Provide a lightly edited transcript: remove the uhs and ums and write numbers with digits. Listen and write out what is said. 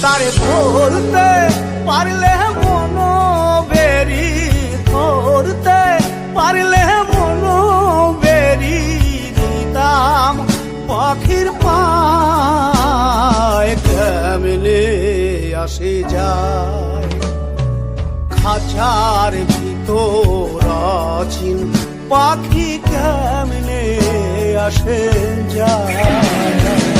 তারে ধরতে পারলে মন বেরি, ধরতে পারলে মন বেরি দিতাম পাখির পায়। কেমনে আসে যায় খাঁচার ভিতর আছিন পাখি, কেমনে আসে যায়।